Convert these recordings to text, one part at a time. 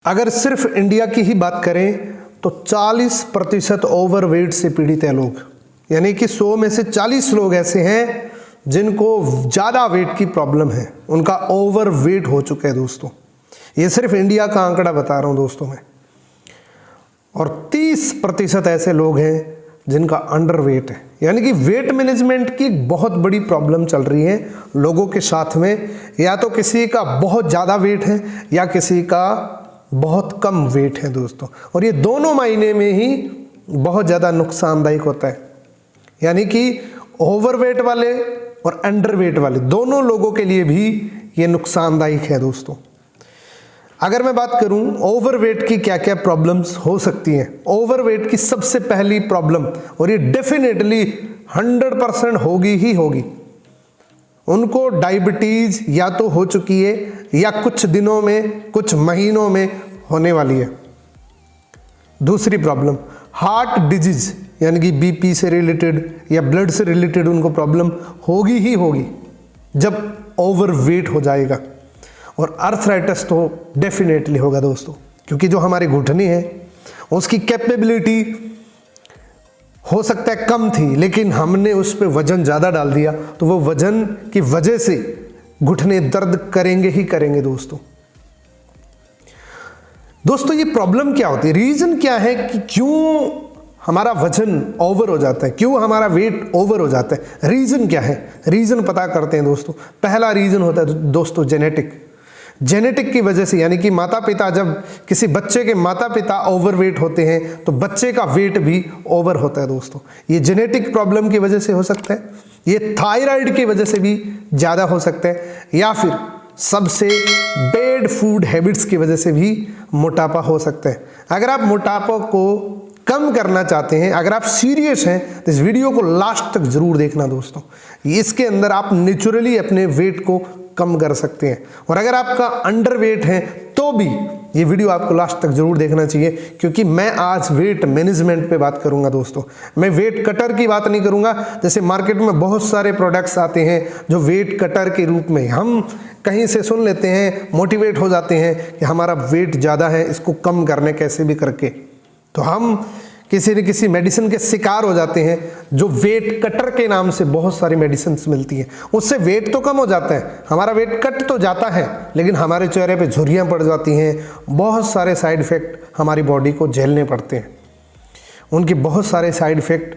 अगर सिर्फ इंडिया की ही बात करें तो 40% ओवरवेट से पीड़ित हैं लोग, यानी कि 100 में से 40 लोग ऐसे हैं जिनको ज़्यादा वेट की प्रॉब्लम है, उनका ओवरवेट हो चुका है दोस्तों। ये सिर्फ इंडिया का आंकड़ा बता रहा हूँ दोस्तों मैं। और 30% ऐसे लोग हैं जिनका अंडरवेट है, यानी कि वेट मैनेजमेंट की बहुत बड़ी प्रॉब्लम चल रही है लोगों के साथ में। या तो किसी का बहुत ज़्यादा वेट है या किसी का बहुत कम वेट है दोस्तों, और ये दोनों मायने में ही बहुत ज़्यादा नुकसानदायक होता है। यानी कि ओवरवेट वाले और अंडरवेट वाले दोनों लोगों के लिए भी ये नुकसानदायक है दोस्तों। अगर मैं बात करूं ओवरवेट की क्या क्या प्रॉब्लम्स हो सकती हैं, ओवरवेट की सबसे पहली प्रॉब्लम, और ये डेफिनेटली 100% होगी ही होगी, उनको डायबिटीज या तो हो चुकी है या कुछ दिनों में कुछ महीनों में होने वाली है। दूसरी प्रॉब्लम हार्ट डिजीज, यानी कि बीपी से रिलेटेड या ब्लड से रिलेटेड उनको प्रॉब्लम होगी ही होगी जब ओवरवेट हो जाएगा। और अर्थराइटिस तो डेफिनेटली होगा दोस्तों, क्योंकि जो हमारे घुटने हैं उसकी कैपेबिलिटी हो सकता है कम थी, लेकिन हमने उस पर वजन ज़्यादा डाल दिया तो वो वजन की वजह से घुटने दर्द करेंगे ही करेंगे दोस्तों। ये प्रॉब्लम क्या होती है, रीज़न क्या है कि क्यों हमारा वजन ओवर हो जाता है, क्यों हमारा वेट ओवर हो जाता है, रीज़न क्या है? रीज़न पता करते हैं दोस्तों। पहला रीज़न होता है दोस्तों जेनेटिक की वजह से, यानी कि माता पिता, जब किसी बच्चे के माता पिता ओवरवेट होते हैं तो बच्चे का वेट भी ओवर होता है दोस्तों। ये जेनेटिक प्रॉब्लम की वजह से हो सकता है, ये थायराइड की वजह से भी ज़्यादा हो सकता है, या फिर सबसे बैड फूड हैबिट्स की वजह से भी मोटापा हो सकता है। अगर आप मोटापा को कम करना चाहते हैं, अगर आप सीरियस हैं तो इस वीडियो को लास्ट तक जरूर देखना दोस्तों। इसके अंदर आप नेचुरली अपने वेट को कम कर सकते हैं। और अगर आपका अंडरवेट है तो भी ये वीडियो आपको लास्ट तक जरूर देखना चाहिए, क्योंकि मैं आज वेट मैनेजमेंट पे बात करूंगा दोस्तों। मैं वेट कटर की बात नहीं करूंगा। जैसे मार्केट में बहुत सारे प्रोडक्ट्स आते हैं जो वेट कटर के रूप में, हम कहीं से सुन लेते हैं, मोटिवेट हो जाते हैं कि हमारा वेट ज़्यादा है, इसको कम करने कैसे भी करके, तो हम किसी न किसी मेडिसिन के शिकार हो जाते हैं। जो वेट कटर के नाम से बहुत सारी मेडिसिन मिलती हैं, उससे वेट तो कम हो जाता है, हमारा वेट कट तो जाता है, लेकिन हमारे चेहरे पे झुर्रियाँ पड़ जाती हैं, बहुत सारे साइड इफ़ेक्ट हमारी बॉडी को झेलने पड़ते हैं। उनके बहुत सारे साइड इफ़ेक्ट,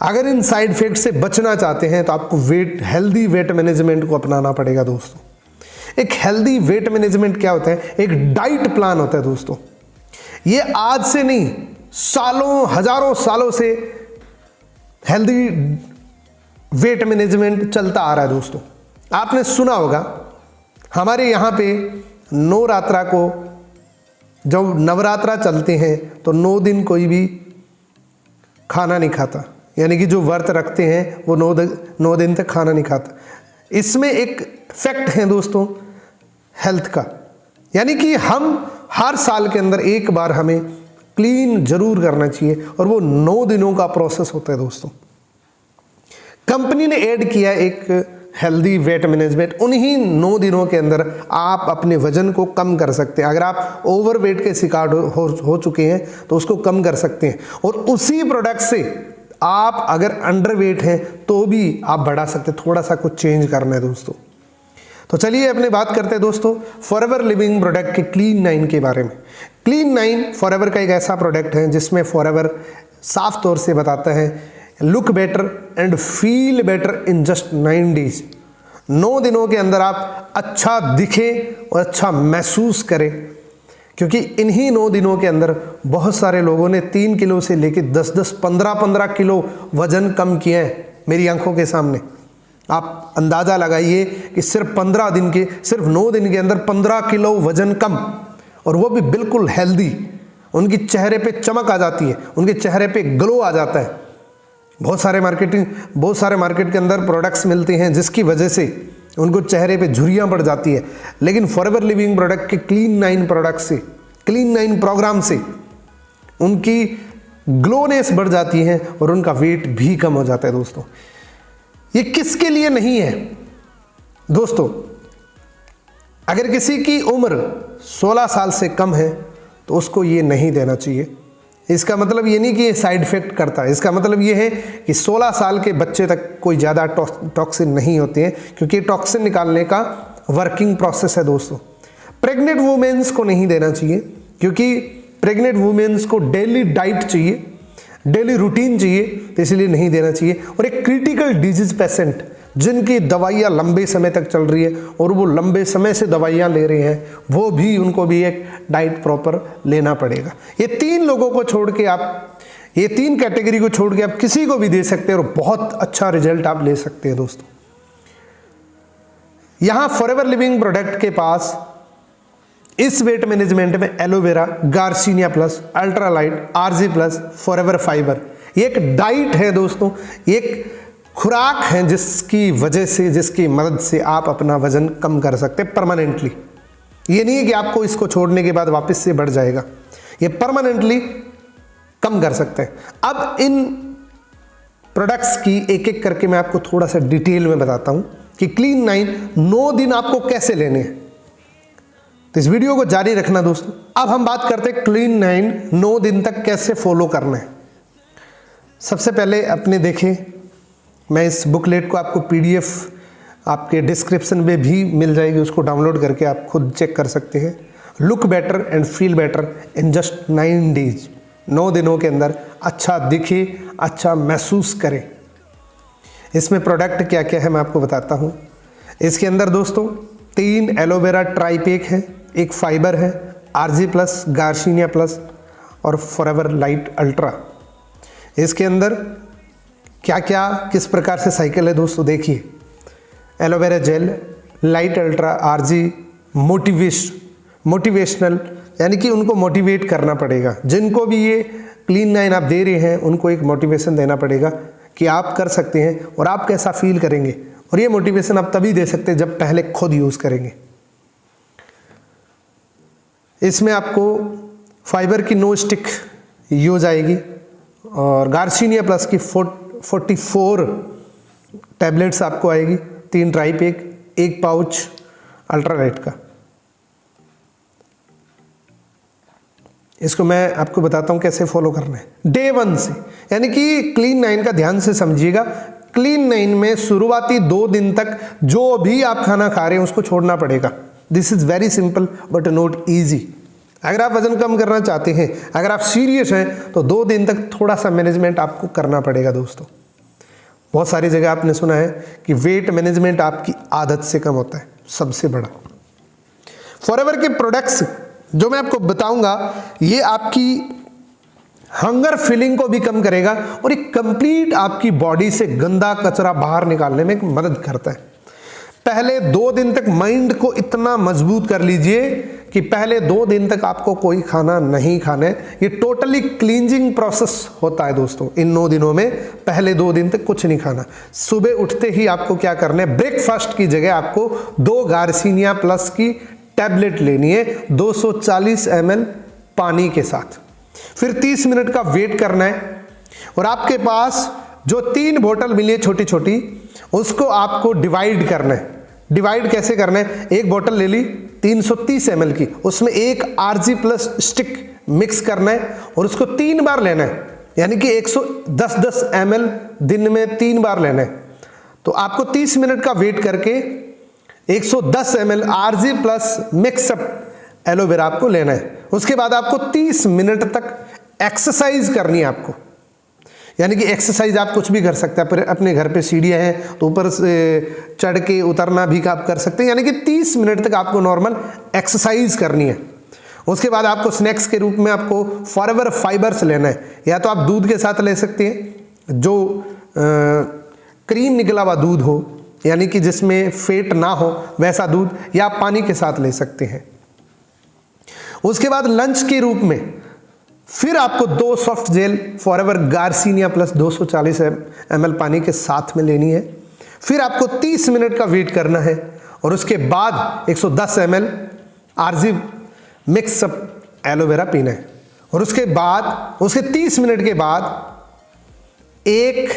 अगर इन साइड इफ़ेक्ट से बचना चाहते हैं तो आपको हेल्दी वेट मैनेजमेंट को अपनाना पड़ेगा दोस्तों। एक हेल्दी वेट मैनेजमेंट क्या होता है? एक डाइट प्लान होता है दोस्तों। ये आज से नहीं, सालों हजारों सालों से हेल्दी वेट मैनेजमेंट चलता आ रहा है दोस्तों। आपने सुना होगा हमारे यहाँ पे नवरात्रा को, जब नवरात्रा चलते हैं तो 9 दिन कोई भी खाना नहीं खाता, यानी कि जो व्रत रखते हैं वो 9 दिन तक खाना नहीं खाता। इसमें एक फैक्ट है दोस्तों हेल्थ का, यानी कि हम हर साल के अंदर एक बार हमें क्लीन जरूर करना चाहिए, और वो 9 दिनों का प्रोसेस होता है दोस्तों। कंपनी ने ऐड किया एक हेल्दी वेट मैनेजमेंट, उन्हीं 9 दिनों के अंदर आप अपने वजन को कम कर सकते हैं। अगर आप ओवरवेट के शिकार हो चुके हैं तो उसको कम कर सकते हैं, और उसी प्रोडक्ट से आप अगर अंडरवेट हैं तो भी आप बढ़ा सकते हैं। थोड़ा सा कुछ चेंज करना है दोस्तों। तो चलिए अपने बात करते हैं दोस्तों फॉरएवर लिविंग प्रोडक्ट के क्लीन 9 के बारे में। क्लीन 9 फॉरएवर का एक ऐसा प्रोडक्ट है जिसमें फॉरएवर साफ तौर से बताता है look better and feel better in just 9 days. 9 दिनों के अंदर आप अच्छा दिखें और अच्छा महसूस करें, क्योंकि इन्हीं 9 दिनों के अंदर बहुत सारे लोगों ने 3 किलो से लेकर 10-10, 15-15 किलो वजन कम किए हैं मेरी आंखों के सामने। आप अंदाज़ा लगाइए कि सिर्फ 9 दिन के अंदर 15 किलो वजन कम, और वो भी बिल्कुल हेल्दी। उनकी चेहरे पे चमक आ जाती है, उनके चेहरे पे ग्लो आ जाता है। बहुत सारे मार्केट के अंदर प्रोडक्ट्स मिलते हैं जिसकी वजह से उनको चेहरे पे झुर्रियाँ पड़ जाती है, लेकिन फॉरएवर लिविंग प्रोडक्ट के क्लीन 9 प्रोडक्ट से, क्लीन 9 प्रोग्राम से उनकी ग्लोनेस बढ़ जाती है और उनका वेट भी कम हो जाता है दोस्तों। ये किसके लिए नहीं है दोस्तों? अगर किसी की उम्र 16 साल से कम है तो उसको ये नहीं देना चाहिए। इसका मतलब ये नहीं कि ये साइड इफेक्ट करता है, इसका मतलब ये है कि 16 साल के बच्चे तक कोई ज़्यादा टॉक्सिन नहीं होते हैं, क्योंकि टॉक्सिन निकालने का वर्किंग प्रोसेस है दोस्तों। प्रेग्नेंट वुमेन्स को नहीं देना चाहिए, क्योंकि प्रेग्नेंट वुमेन्स को डेली डाइट चाहिए, डेली रूटीन चाहिए, तो इसलिए नहीं देना चाहिए। और एक क्रिटिकल डिजीज पेशेंट जिनकी दवाइयाँ लंबे समय तक चल रही है और वो लंबे समय से दवाइयाँ ले रहे हैं, वो भी उनको भी एक डाइट प्रॉपर लेना पड़ेगा। ये 3 लोगों को छोड़ के आप, ये 3 कैटेगरी को छोड़ के आप किसी को भी दे सकते हैं और बहुत अच्छा रिजल्ट आप ले सकते हैं दोस्तों। यहाँ फॉरएवर लिविंग प्रोडक्ट के पास इस वेट मैनेजमेंट में aloe vera, garcinia plus, ultralight, RG plus, forever fibre, ये एक डाइट है दोस्तों, एक खुराक है जिसकी वजह से, जिसकी मदद से आप अपना वजन कम कर सकते हैं परमानेंटली। ये नहीं है कि आपको इसको छोड़ने के बाद वापस से बढ़ जाएगा, ये परमानेंटली कम कर सकते हैं। अब इन प्रोडक्ट्स की एक एक करके मैं आपको थोड़ा सा डिटेल में बताता हूं कि क्लीन 9 9 दिन आपको कैसे लेने हैं। तो इस वीडियो को जारी रखना दोस्तों। अब हम बात करते हैं क्लीन 9 9 दिन तक कैसे फॉलो करना है। सबसे पहले अपने देखें, मैं इस बुकलेट को आपको PDF आपके डिस्क्रिप्शन में भी मिल जाएगी, उसको डाउनलोड करके आप खुद चेक कर सकते हैं। Look better and feel better in just 9 days, 9 दिनों के अंदर अच्छा दिखे, अच्छा महसूस करें। इसमें प्रोडक्ट क्या क्या है मैं आपको बताता हूँ। इसके अंदर दोस्तों 3 एलोवेरा ट्राई पैक है, 1 फाइबर है, आरजी प्लस, गार्सिनिया प्लस और फॉरएवर लाइट अल्ट्रा। इसके अंदर क्या क्या किस प्रकार से साइकिल है दोस्तों, देखिए। Aloe vera gel, light ultra, RG, motivational, यानी कि उनको मोटिवेट करना पड़ेगा। जिनको भी ये क्लीन 9 आप दे रहे हैं उनको एक मोटिवेशन देना पड़ेगा कि आप कर सकते हैं और आप कैसा फील करेंगे। और ये मोटिवेशन आप तभी दे सकते हैं जब पहले खुद यूज़ करेंगे। इसमें आपको फाइबर की नो स्टिक यूज आएगी और गार्सिनिया प्लस की 44 टैबलेट्स आपको आएगी, 3 ट्राई पैक, 1 पाउच अल्ट्रालाइट का। इसको मैं आपको बताता हूं कैसे फॉलो करना है डे 1 से, यानी कि क्लीन 9 का ध्यान से समझिएगा। क्लीन 9 में शुरुआती 2 दिन तक जो भी आप खाना खा रहे हैं उसको छोड़ना पड़ेगा। This is very simple but not easy. अगर आप वजन कम करना चाहते हैं, अगर आप सीरियस हैं, तो 2 दिन तक थोड़ा सा मैनेजमेंट आपको करना पड़ेगा दोस्तों। बहुत सारी जगह आपने सुना है कि वेट मैनेजमेंट आपकी आदत से कम होता है, सबसे बड़ा। फॉरएवर के प्रोडक्ट्स जो मैं आपको बताऊंगा, ये आपकी हंगर फीलिंग को भी कम करेगा और एक कंप्लीट आपकी बॉडी से गंदा कचरा बाहर निकालने में मदद करता है। पहले 2 दिन तक माइंड को इतना मजबूत कर लीजिए कि पहले 2 दिन तक आपको कोई खाना नहीं खाना है। ये टोटली क्लींजिंग प्रोसेस होता है दोस्तों। इन 9 दिनों में पहले 2 दिन तक कुछ नहीं खाना। सुबह उठते ही आपको क्या करना है, ब्रेकफास्ट की जगह आपको 2 गार्सिनिया प्लस की टैबलेट लेनी है 240 ml पानी के साथ। फिर 30 मिनट का वेट करना है और आपके पास जो 3 बोतल मिली है छोटी छोटी, उसको आपको डिवाइड करना है। डिवाइड कैसे करना है, 1 बोतल ले ली 330 ml की, उसमें 1 आरजी प्लस स्टिक मिक्स करना है और उसको 3 बार लेना है, यानी कि 110 ml दिन में 3 बार लेना है। तो आपको 30 मिनट का वेट करके 110 ml RG plus mix up aloe vera आपको लेना है। उसके बाद आपको 30 मिनट तक एक्सरसाइज करनी है आपको, यानी कि एक्सरसाइज आप कुछ भी कर सकते हैं। अपने घर पे सीढ़ियाँ हैं तो ऊपर से चढ़ के उतरना भी आप कर सकते हैं, यानी कि 30 मिनट तक आपको नॉर्मल एक्सरसाइज करनी है। उसके बाद आपको स्नैक्स के रूप में आपको फॉरएवर फाइबर्स लेना है, या तो आप दूध के साथ ले सकते हैं, जो क्रीम निकला हुआ दूध हो, यानी कि जिसमें फैट ना हो वैसा दूध, या आप पानी के साथ ले सकते हैं। उसके बाद लंच के रूप में फिर आपको 2 soft gel forever garcinia plus 240 ml पानी के साथ में लेनी है। फिर आपको 30 मिनट का वेट करना है और उसके बाद 110 ml आरजी मिक्सअप एलोवेरा पीना है। और उसके बाद उसके 30 मिनट के बाद 1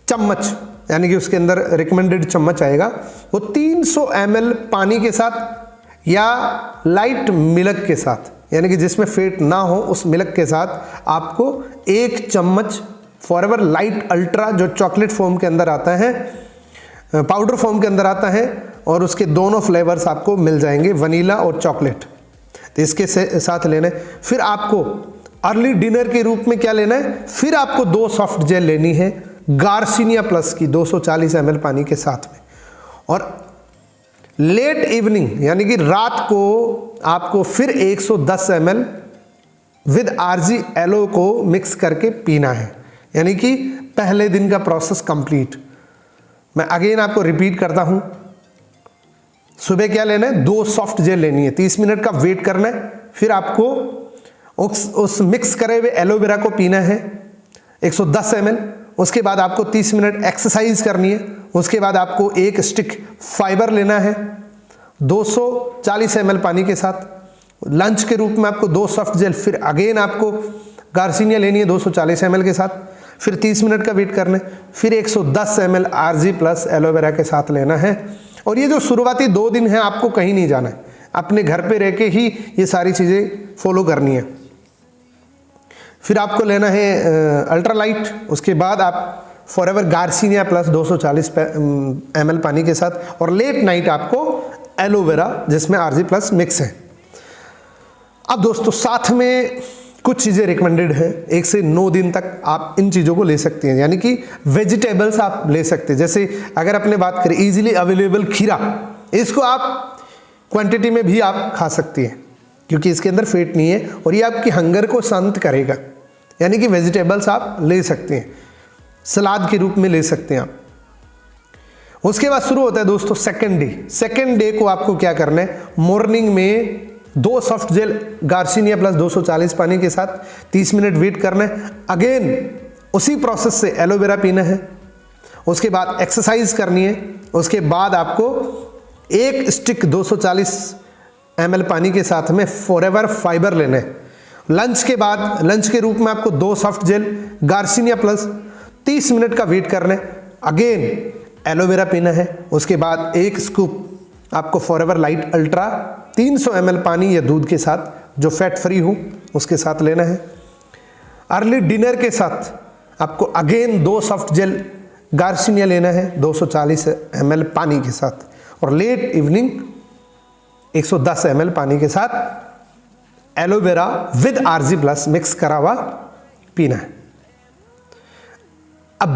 चम्मच, यानी कि उसके अंदर रिकमेंडेड चम्मच आएगा, वो 300 ml पानी के साथ या लाइट मिल्क के साथ, यानी कि जिसमें फैट ना हो, उस मिल्क के साथ आपको 1 चम्मच फॉरएवर लाइट अल्ट्रा जो चॉकलेट फॉर्म के अंदर आता है, पाउडर फॉर्म के अंदर आता है, और उसके दोनों फ्लेवर्स आपको मिल जाएंगे, वनीला और चॉकलेट। तो इसके साथ लेना है। फिर आपको अर्ली डिनर के रूप में क्या लेना है, फिर आपको 2 सॉफ्ट जेल लेनी है गार्सिनिया प्लस की 240 ml पानी के साथ में। और लेट इवनिंग यानी कि रात को आपको फिर 110 ml विद आरजी एलो को मिक्स करके पीना है। यानी कि पहले दिन का प्रोसेस कंप्लीट। मैं अगेन आपको रिपीट करता हूं, सुबह क्या लेना है, 2 सॉफ्ट जेल लेनी है, 30 मिनट का वेट करना है, फिर आपको उस मिक्स करे हुए एलोवेरा को पीना है 110 ml। उसके बाद आपको 30 मिनट एक्सरसाइज करनी है। उसके बाद आपको 1 स्टिक फाइबर लेना है 240 ml पानी के साथ। लंच के रूप में आपको 2 सॉफ्ट जेल, फिर अगेन आपको गार्सिनिया लेनी है 240 ml के साथ, फिर 30 मिनट का वेट करना है, फिर 110 ml आरजी प्लस एलोवेरा के साथ लेना है। और ये जो शुरुआती 2 दिन है आपको कहीं नहीं जाना है, अपने घर पे रह के ही ये सारी चीज़ें फॉलो करनी है। फिर आपको लेना है अल्ट्रालाइट, उसके बाद आप फॉरएवर गार्सिनिया प्लस 240 ml पानी के साथ, और लेट नाइट आपको एलोवेरा जिसमें आरजी प्लस मिक्स है। अब दोस्तों साथ में कुछ चीज़ें रिकमेंडेड है, 1 से 9 दिन तक आप इन चीज़ों को ले सकते हैं। यानी कि वेजिटेबल्स आप ले सकते हैं, जैसे अगर अपने बात करें इजीली अवेलेबल खीरा, इसको आप क्वांटिटी में भी आप खा सकती हैं क्योंकि इसके अंदर फैट नहीं है और ये आपकी हंगर को शांत करेगा। यानी कि वेजिटेबल्स आप ले सकते हैं, सलाद के रूप में ले सकते हैं आप। उसके बाद शुरू होता है दोस्तों सेकंड डे। सेकंड डे को आपको क्या करना है, मॉर्निंग में 2 सॉफ्ट जेल गार्सिनिया प्लस 240 पानी के साथ 30 मिनट वेट करना है। अगेन उसी प्रोसेस से एलोवेरा पीना है। उसके बाद एक्सरसाइज करनी है। उसके बाद आपको 1 स्टिक 240 ml पानी के साथ में फॉरएवर फाइबर लेना है। लंच के बाद, लंच के रूप में आपको 2 soft gel garcinia plus 30 minute का वेट करना है। अगेन एलोवेरा पीना है। उसके बाद 1 स्कूप आपको फॉरएवर लाइट अल्ट्रा 300 ml पानी या दूध के साथ जो फैट फ्री हो उसके साथ लेना है। अर्ली डिनर के साथ आपको अगेन 2 सॉफ्ट जेल गार्सिनिया लेना है 240 ml पानी के साथ, और लेट इवनिंग 110 ml पानी के साथ aloe vera with RG plus mix करा हुआ पीना है। अब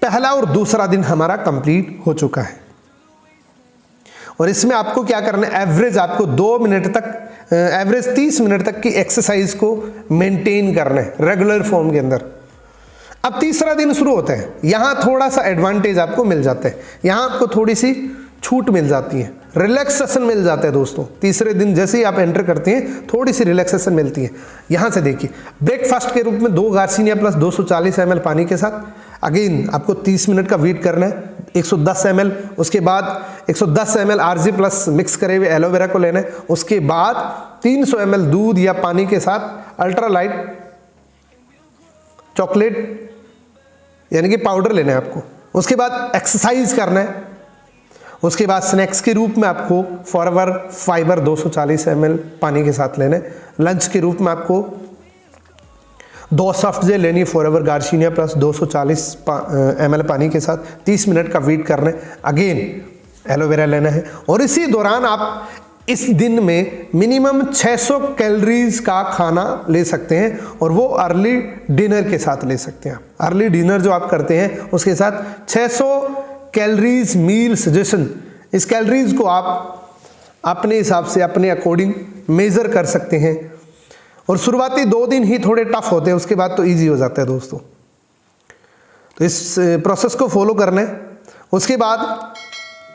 पहला और दूसरा दिन हमारा कंप्लीट हो चुका है और इसमें आपको क्या करना है, एवरेज आपको 2 मिनट तक, एवरेज 30 मिनट तक की एक्सरसाइज को मेंटेन करना है रेगुलर फॉर्म के अंदर। अब तीसरा दिन शुरू होता है। यहां थोड़ा सा एडवांटेज आपको मिल जाता है, यहां आपको थोड़ी सी छूट मिल जाती है, रिलैक्सेशन मिल जाता है दोस्तों। तीसरे दिन जैसे ही आप एंटर करते हैं थोड़ी सी रिलैक्सेशन मिलती है। यहां से देखिए, ब्रेकफास्ट के रूप में 2 गार्सिनिया प्लस 240 ml पानी के साथ, अगेन आपको 30 मिनट का वेट करना है, 110 ml। उसके बाद 110 ml आरजी प्लस मिक्स करे हुए एलोवेरा को लेना है। उसके बाद 300 ml दूध या पानी के साथ अल्ट्रालाइट चॉकलेट यानी कि पाउडर लेना है आपको। उसके बाद एक्सरसाइज करना है। उसके बाद स्नैक्स के रूप में आपको फॉरएवर फाइबर 240 ml पानी के साथ लेना है। लंच के रूप में आपको 2 सॉफ्ट जेल लेनी है फॉरएवर गार्सिनिया प्लस 240 ml पानी के साथ, 30 मिनट का वेट करना है। अगेन एलोवेरा लेना है और इसी दौरान आप इस दिन में मिनिमम 600 कैलोरीज का खाना ले सकते हैं और वो अर्ली डिनर के साथ ले सकते हैं। अर्ली डिनर जो आप करते हैं उसके साथ 600 कैलोरीज मील सजेशन, इस कैलोरीज को आप अपने हिसाब से अपने अकॉर्डिंग मेजर कर सकते हैं। और शुरुआती 2 दिन ही थोड़े टफ होते हैं, उसके बाद तो इजी हो जाता है दोस्तों। तो इस प्रोसेस को फॉलो करना है। उसके बाद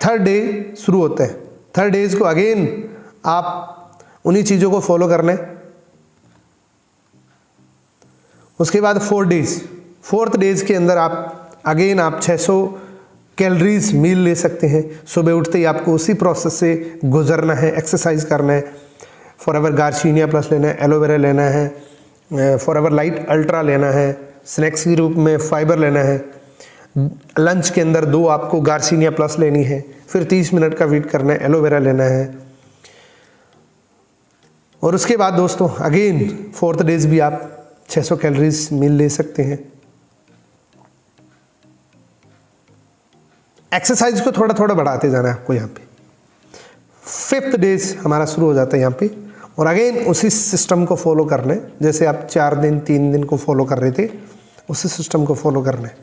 थर्ड डे शुरू होता है। थर्ड डेज को अगेन आप उन्हीं चीज़ों को फॉलो करना है। उसके बाद 4 डेज, 4th डेज के अंदर आप अगेन आप 600 कैलोरीज मील ले सकते हैं। सुबह उठते ही आपको उसी प्रोसेस से गुजरना है, एक्सरसाइज करना है, फॉरएवर गार्सिनिया प्लस लेना है, एलोवेरा लेना है, फॉरएवर लाइट अल्ट्रा लेना है, स्नैक्स के रूप में फाइबर लेना है। लंच के अंदर 2 आपको गार्सिनिया प्लस लेनी है, फिर 30 मिनट का वेट करना है, एलोवेरा लेना है। और उसके बाद दोस्तों अगेन 4th डेज भी आप 600 कैलोरीज मील ले सकते हैं। एक्सरसाइज को थोड़ा थोड़ा बढ़ाते जाना है आपको यहाँ पे। 5th डेज हमारा शुरू हो जाता है यहाँ पे, और अगेन उसी सिस्टम को फॉलो करना है, जैसे आप 4 दिन 3 दिन को फॉलो कर रहे थे, उसी सिस्टम को फॉलो करना है।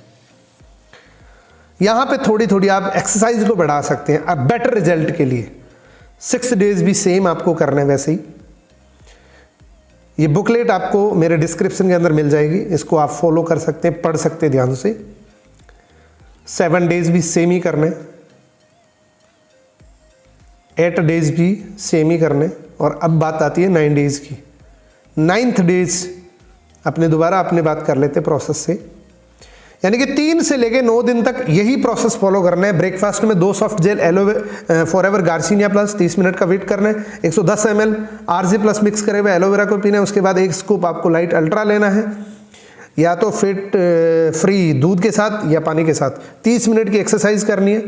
यहाँ पे थोड़ी थोड़ी आप एक्सरसाइज को बढ़ा सकते हैं अब बेटर रिजल्ट के लिए। 6 डेज भी सेम आपको करना है वैसे ही। ये बुकलेट आपको मेरे डिस्क्रिप्शन के अंदर मिल जाएगी, इसको आप फॉलो कर सकते हैं, पढ़ सकते हैं ध्यान से। 7 डेज भी सेम ही करने, 8 डेज भी सेम ही करने, और अब बात आती है 9 डेज की। 9th डेज दोबारा अपने बात कर लेते प्रोसेस से, यानी कि 3 से लेके 9 दिन तक यही प्रोसेस फॉलो करना है। ब्रेकफास्ट में 2 soft gel forever garcinia plus 30 minute का वेट करना है। 110 ml आरजी प्लस मिक्स करे हुए एलोवेरा को पीना है। उसके बाद 1 स्कूप आपको लाइट अल्ट्रा लेना है, या तो फिट फ्री दूध के साथ या पानी के साथ। 30 मिनट की एक्सरसाइज करनी है,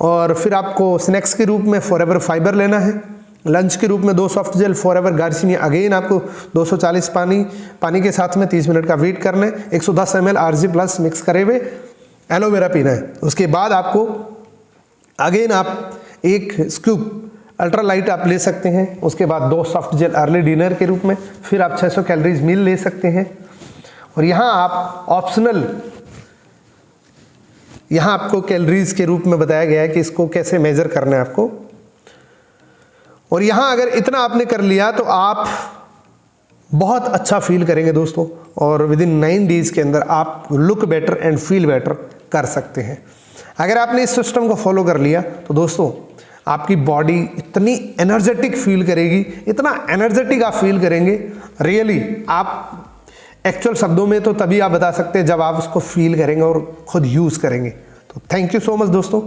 और फिर आपको स्नैक्स के रूप में फॉरएवर फाइबर लेना है। लंच के रूप में 2 soft gel forever garcinia, again आपको 240 पानी के साथ में 30 मिनट का वेट करना है। 110 ml आरजी प्लस मिक्स करे हुए एलोवेरा पीना है। उसके बाद आपको अगेन आप 1 स्कूप अल्ट्रा लाइट आप ले सकते हैं। उसके बाद 2 सॉफ्ट जेल अर्ली डिनर के रूप में, फिर आप 600 कैलोरीज मील ले सकते हैं। और यहाँ आप ऑप्शनल, यहाँ आपको कैलोरीज के रूप में बताया गया है कि इसको कैसे मेजर करना है आपको। और यहाँ अगर इतना आपने कर लिया तो आप बहुत अच्छा फील करेंगे दोस्तों, और विदिन 9 डेज के अंदर आप look better and feel better कर सकते हैं। अगर आपने इस सिस्टम को फॉलो कर लिया तो दोस्तों आपकी बॉडी इतनी एनर्जेटिक फील करेगी, इतना एनर्जेटिक आप फील करेंगे, रियली आप एक्चुअल शब्दों में तो तभी आप बता सकते हैं जब आप उसको फील करेंगे और खुद यूज़ करेंगे। तो थैंक यू सो मच दोस्तों।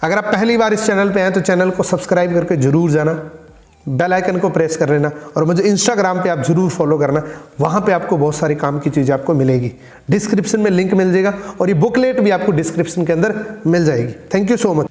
अगर आप पहली बार इस चैनल पे आए तो चैनल को सब्सक्राइब करके जरूर जाना, बेल आइकन को प्रेस कर लेना, और मुझे इंस्टाग्राम पे आप जरूर फॉलो करना। वहाँ पे आपको बहुत सारी काम की चीज़ें आपको मिलेगी। डिस्क्रिप्शन में लिंक मिल जाएगा, और ये बुकलेट भी आपको डिस्क्रिप्शन के अंदर मिल जाएगी। Thank you so much.